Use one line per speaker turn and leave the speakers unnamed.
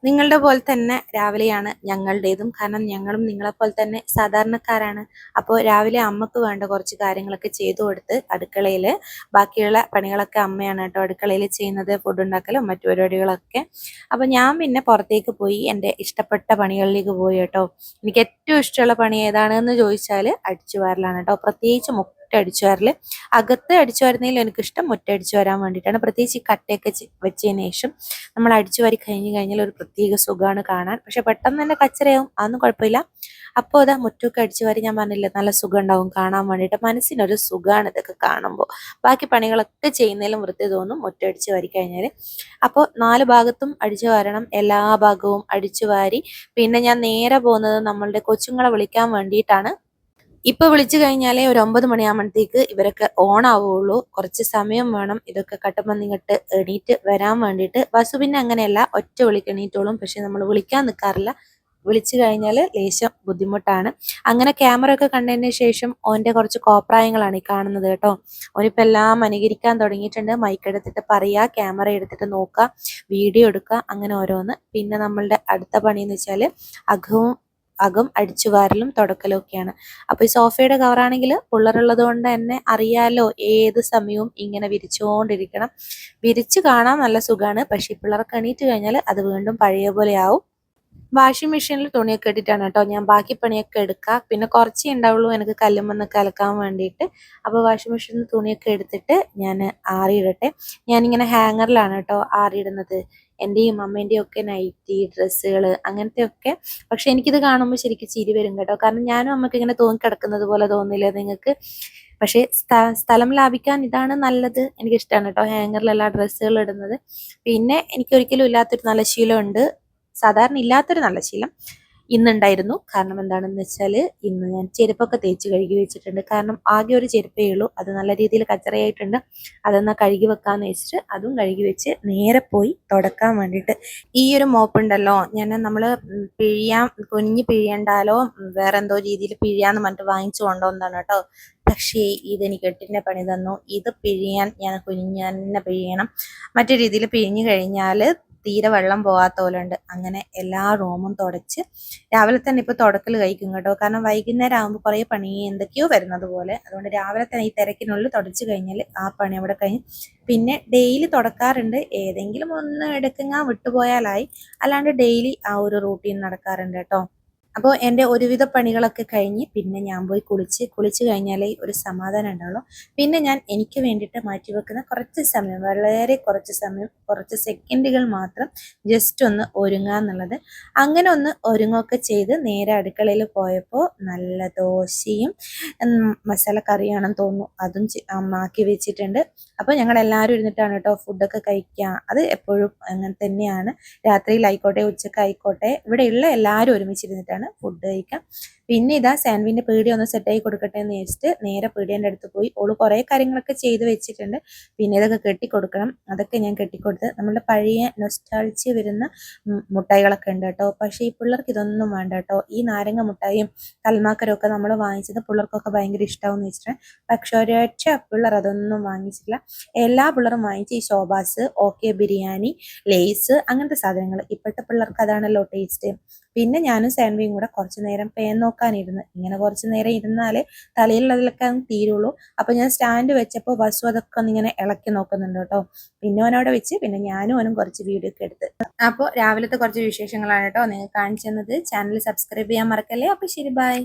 നിങ്ങളുടെ പോലെ തന്നെ രാവിലെയാണ് ഞങ്ങളുടേതും. കാരണം ഞങ്ങളും നിങ്ങളെപ്പോലെ തന്നെ സാധാരണക്കാരാണ്. അപ്പോൾ രാവിലെ അമ്മക്ക് വേണ്ട കുറച്ച് കാര്യങ്ങളൊക്കെ ചെയ്തു കൊടുത്ത് അടുക്കളയിൽ ബാക്കിയുള്ള പണികളൊക്കെ അമ്മയാണ് കേട്ടോ അടുക്കളയിൽ ചെയ്യുന്നത്, ഫുഡ് ഉണ്ടാക്കലും മറ്റു പരിപാടികളൊക്കെ. അപ്പോൾ ഞാൻ പിന്നെ പുറത്തേക്ക് പോയി എൻ്റെ ഇഷ്ടപ്പെട്ട പണികളിലേക്ക് പോയി കേട്ടോ. എനിക്ക് ഏറ്റവും ഇഷ്ടമുള്ള പണി ഏതാണെന്ന് ചോദിച്ചാൽ അടിച്ചു വാരലാണ് കേട്ടോ. പ്രത്യേകിച്ച് അടിച്ചു വാരൽ. അകത്ത് അടിച്ചു വാരുന്നതിൽ എനിക്കിഷ്ടം മുറ്റടിച്ചു വരാൻ വേണ്ടിയിട്ടാണ്. പ്രത്യേകിച്ച് ഈ കട്ടയൊക്കെ വെച്ചതിന് ശേഷം നമ്മൾ അടിച്ചു വാരി കഴിഞ്ഞ് കഴിഞ്ഞാൽ ഒരു പ്രത്യേക സുഖമാണ് കാണാൻ. പക്ഷെ പെട്ടെന്ന് തന്നെ കച്ചറയാവും, അതൊന്നും കുഴപ്പമില്ല. അപ്പോൾ അതാ മുറ്റമൊക്കെ അടിച്ചു വാരി ഞാൻ പറഞ്ഞില്ല, നല്ല സുഖം ഉണ്ടാവും കാണാൻ വേണ്ടിയിട്ട്. മനസ്സിനൊരു സുഖമാണ് ഇതൊക്കെ കാണുമ്പോൾ. ബാക്കി പണികളൊക്കെ ചെയ്യുന്നതിലും വൃത്തി തോന്നും മുറ്റം അടിച്ചു വാരി കഴിഞ്ഞാൽ. അപ്പോൾ 4 ഭാഗത്തും അടിച്ചു വാരണം, എല്ലാ ഭാഗവും അടിച്ചു വാരി പിന്നെ ഞാൻ നേരെ പോകുന്നത് നമ്മളുടെ കൊച്ചുങ്ങളെ വിളിക്കാൻ വേണ്ടിയിട്ടാണ്. ഇപ്പൊ വിളിച്ചു കഴിഞ്ഞാലേ ഒരു 9 മണിയാകുമ്പോഴത്തേക്ക് ഇവരൊക്കെ ഓൺ ആവുള്ളൂ. കുറച്ച് സമയം വേണം ഇതൊക്കെ കട്ടുമ്പോൾ നിങ്ങട്ട് എണീറ്റ് വരാൻ വേണ്ടിയിട്ട്. ബസ് പിന്നെ അങ്ങനെയല്ല, ഒറ്റ വിളിക്ക് എണീറ്റോളും. പക്ഷെ നമ്മൾ വിളിക്കാൻ നിൽക്കാറില്ല. വിളിച്ചു കഴിഞ്ഞാൽ ലേശം ബുദ്ധിമുട്ടാണ്. അങ്ങനെ ക്യാമറ ഒക്കെ കണ്ടതിന് ശേഷം ഓൻ്റെ കുറച്ച് കോപ്രായങ്ങളാണ് ഈ കാണുന്നത് കേട്ടോ. ഓനിപ്പോൾ എല്ലാം അനുകരിക്കാൻ തുടങ്ങിയിട്ടുണ്ട്. മൈക്ക് എടുത്തിട്ട് പറയുക, ക്യാമറ എടുത്തിട്ട് നോക്കുക, വീഡിയോ എടുക്കുക, അങ്ങനെ ഓരോന്ന്. പിന്നെ നമ്മളുടെ അടുത്ത പണി എന്ന് വെച്ചാൽ അകം അടിച്ചു വാരലും തുടക്കലും ഒക്കെയാണ്. അപ്പൊ ഈ സോഫയുടെ കവറാണെങ്കിൽ പിള്ളേരുള്ളത് കൊണ്ട് തന്നെ അറിയാലോ, ഏത് സമയവും ഇങ്ങനെ വിരിച്ചുകൊണ്ടിരിക്കണം. വിരിച്ച് കാണാൻ നല്ല സുഖമാണ്. പക്ഷെ ഈ പിള്ളേർക്ക് എണീറ്റ് കഴിഞ്ഞാൽ അത് വീണ്ടും പഴയ പോലെ ആവും. വാഷിംഗ് മെഷീനിൽ തുണിയൊക്കെ ഇട്ടിട്ടാണ് കേട്ടോ ഞാൻ ബാക്കി പണിയൊക്കെ എടുക്കുക. പിന്നെ കുറച്ചേ ഉണ്ടാവുള്ളൂ എനിക്ക് കല്ലുമ്മന്നൊക്കെ അലക്കാൻ വേണ്ടിയിട്ട്. അപ്പോൾ വാഷിംഗ് മെഷീനിൽ തുണിയൊക്കെ എടുത്തിട്ട് ഞാൻ ആറിയിടട്ടെ. ഞാനിങ്ങനെ ഹാങ്ങറിലാണ് കേട്ടോ ആറിയിടുന്നത്. എൻ്റെയും അമ്മേൻ്റെയും ഒക്കെ നൈറ്റി ഡ്രസ്സുകൾ അങ്ങനത്തെ ഒക്കെ. പക്ഷെ എനിക്കിത് കാണുമ്പോൾ ശരിക്കും ചിരി വരും കേട്ടോ. കാരണം ഞാനും അമ്മയ്ക്ക് ഇങ്ങനെ തൂങ്ങിക്കിടക്കുന്നത് പോലെ തോന്നില്ലേ നിങ്ങൾക്ക്? പക്ഷേ സ്ഥലം ലാഭിക്കാൻ ഇതാണ് നല്ലത്. എനിക്കിഷ്ടമാണ് കേട്ടോ ഹാങ്ങറിൽ എല്ലാ ഡ്രസ്സുകൾ ഇടുന്നത്. പിന്നെ എനിക്കൊരിക്കലും ഇല്ലാത്തൊരു നല്ല ശീലമുണ്ട്, സാധാരണ ഇല്ലാത്തൊരു നല്ല ശീലം ഇന്നുണ്ടായിരുന്നു. കാരണം എന്താണെന്ന് വെച്ചാൽ ഇന്ന് ഞാൻ ചെരുപ്പൊക്കെ തേച്ച് കഴുകി വെച്ചിട്ടുണ്ട്. കാരണം ആകെ ഒരു ചെരുപ്പേ ഉള്ളൂ, അത് നല്ല രീതിയിൽ കച്ചറയായിട്ടുണ്ട്. അതൊന്ന് കഴുകി വെക്കാമെന്ന് വെച്ചിട്ട് അതും കഴുകി വെച്ച് നേരെ പോയി തുടക്കാൻ വേണ്ടിയിട്ട്. ഈ ഒരു മോപ്പ് ഉണ്ടല്ലോ, നമ്മൾ കുഞ്ഞ് പിഴിയണ്ടാലോ വേറെ എന്തോ രീതിയിൽ പിഴിയാന്ന് പറഞ്ഞിട്ട് വാങ്ങിച്ചു കൊണ്ടുവന്നതാണ് കേട്ടോ. പക്ഷേ ഇതെനിക്ക് എട്ടിൻ്റെ പണി തന്നു. ഇത് പിഴിയാൻ ഞാൻ കുഞ്ഞന്നെ പിഴിയണം. മറ്റു രീതിയിൽ പിഴിഞ്ഞു കഴിഞ്ഞാൽ തീരെ വെള്ളം പോകാത്ത പോലെ ഉണ്ട്. അങ്ങനെ എല്ലാ റൂമും തുടച്ച് രാവിലെ തന്നെ ഇപ്പോൾ തുടക്കൽ കഴിക്കും കേട്ടോ. കാരണം വൈകുന്നേരം ആകുമ്പോൾ കുറേ പണി എന്തൊക്കെയോ വരുന്നത് പോലെ. അതുകൊണ്ട് രാവിലെ തന്നെ ഈ തിരക്കിനുള്ളിൽ തുടച്ച് കഴിഞ്ഞാൽ ആ പണി അവിടെ കഴിഞ്ഞ്. പിന്നെ ഡെയിലി തുടക്കാറുണ്ട്. ഏതെങ്കിലും ഒന്ന് എടുക്കങ്ങാൻ വിട്ടുപോയാലായി. അല്ലാണ്ട് ഡെയിലി ആ ഒരു റൂട്ടീൻ നടക്കാറുണ്ട് കേട്ടോ. അപ്പോൾ എൻ്റെ ഒരുവിധ പണികളൊക്കെ കഴിഞ്ഞ് പിന്നെ ഞാൻ പോയി കുളിച്ച് കഴിഞ്ഞാലേ ഒരു സമാധാനം ഉണ്ടാവുള്ളൂ. പിന്നെ ഞാൻ എനിക്ക് വേണ്ടിയിട്ട് മാറ്റിവെക്കുന്ന കുറച്ച് സമയം, വളരെ കുറച്ച് സമയം, കുറച്ച് സെക്കൻഡുകൾ മാത്രം ജസ്റ്റ് ഒന്ന് ഒരുങ്ങുക എന്നുള്ളത്. അങ്ങനെ ഒന്ന് ഒരുങ്ങുകയൊക്കെ ചെയ്ത് നേരെ അടുക്കളയിൽ പോയപ്പോൾ നല്ല ദോശയും മസാല കറിയാണെന്ന് തോന്നുന്നു, അതും ആക്കി വെച്ചിട്ടുണ്ട്. അപ്പോൾ ഞങ്ങളെല്ലാവരും ഇരുന്നിട്ടാണ് കേട്ടോ ഫുഡൊക്കെ കഴിക്കുക. അത് എപ്പോഴും അങ്ങനെ തന്നെയാണ്. രാത്രിയിലായിക്കോട്ടെ ഉച്ചക്കായിക്കോട്ടെ ഇവിടെയുള്ള എല്ലാവരും ഒരുമിച്ചിരുന്നിട്ടാണ് ഫുഡ് കഴിക്കാം. പിന്നെ ഇതാ സാൻവിൻ്റെ പീടി ഒന്ന് സെറ്റായി കൊടുക്കട്ടെ എന്ന് വെച്ചിട്ട് നേരെ പീടിയേൻ്റെ അടുത്ത് പോയി. ഓള് കുറേ കാര്യങ്ങളൊക്കെ ചെയ്ത് വെച്ചിട്ടുണ്ട്. പിന്നെ ഇതൊക്കെ കെട്ടിക്കൊടുക്കണം. അതൊക്കെ ഞാൻ കെട്ടിക്കൊടുത്ത്. നമ്മുടെ പഴയ നൊസ്റ്റാൾജിയ വരുന്ന മുട്ടായികളൊക്കെ ഉണ്ട് കേട്ടോ. പക്ഷേ ഈ പിള്ളേർക്ക് ഇതൊന്നും വേണ്ട കേട്ടോ. ഈ നാരങ്ങ മുട്ടായും കൽമാക്കരും ഒക്കെ നമ്മൾ വാങ്ങിച്ചത് പിള്ളേർക്കൊക്കെ ഭയങ്കര ഇഷ്ടമാവെന്ന് വെച്ചിട്ട്. പക്ഷെ ഒരൊറ്റ പിള്ളേർ അതൊന്നും വാങ്ങിച്ചില്ല. എല്ലാ പിള്ളേരും വാങ്ങിച്ച് ഈ ശോഭാസ്, ഓക്കെ ബിരിയാണി, ലേസ് അങ്ങനത്തെ സാധനങ്ങൾ. ഇപ്പോഴത്തെ പിള്ളേർക്ക് അതാണല്ലോ ടേസ്റ്റ്. പിന്നെ ഞാനും സാൻവിയും കൂടെ കുറച്ച് നേരം പേൻ നോക്കാനിരുന്ന്. ഇങ്ങനെ കുറച്ച് നേരം ഇരുന്നാലേ തലയിലുള്ളതിലൊക്കെ അങ്ങ് തീരുള്ളൂ. അപ്പോൾ ഞാൻ സ്റ്റാൻഡ് വെച്ചപ്പോൾ ബസ്സും അതൊക്കെ ഒന്നിങ്ങനെ ഇളക്കി നോക്കുന്നുണ്ട് കേട്ടോ. പിന്നെ അവനവിടെ വെച്ച് പിന്നെ ഞാനും അവനും കുറച്ച് വീഡിയോ ഒക്കെ എടുത്ത്. അപ്പോൾ രാവിലത്തെ കുറച്ച് വിശേഷങ്ങളാണ് കേട്ടോ നിങ്ങൾക്ക് കാണിച്ചു തന്നത്. ചാനൽ സബ്സ്ക്രൈബ് ചെയ്യാൻ മറക്കല്ലേ. അപ്പോൾ ശരി, ബൈ.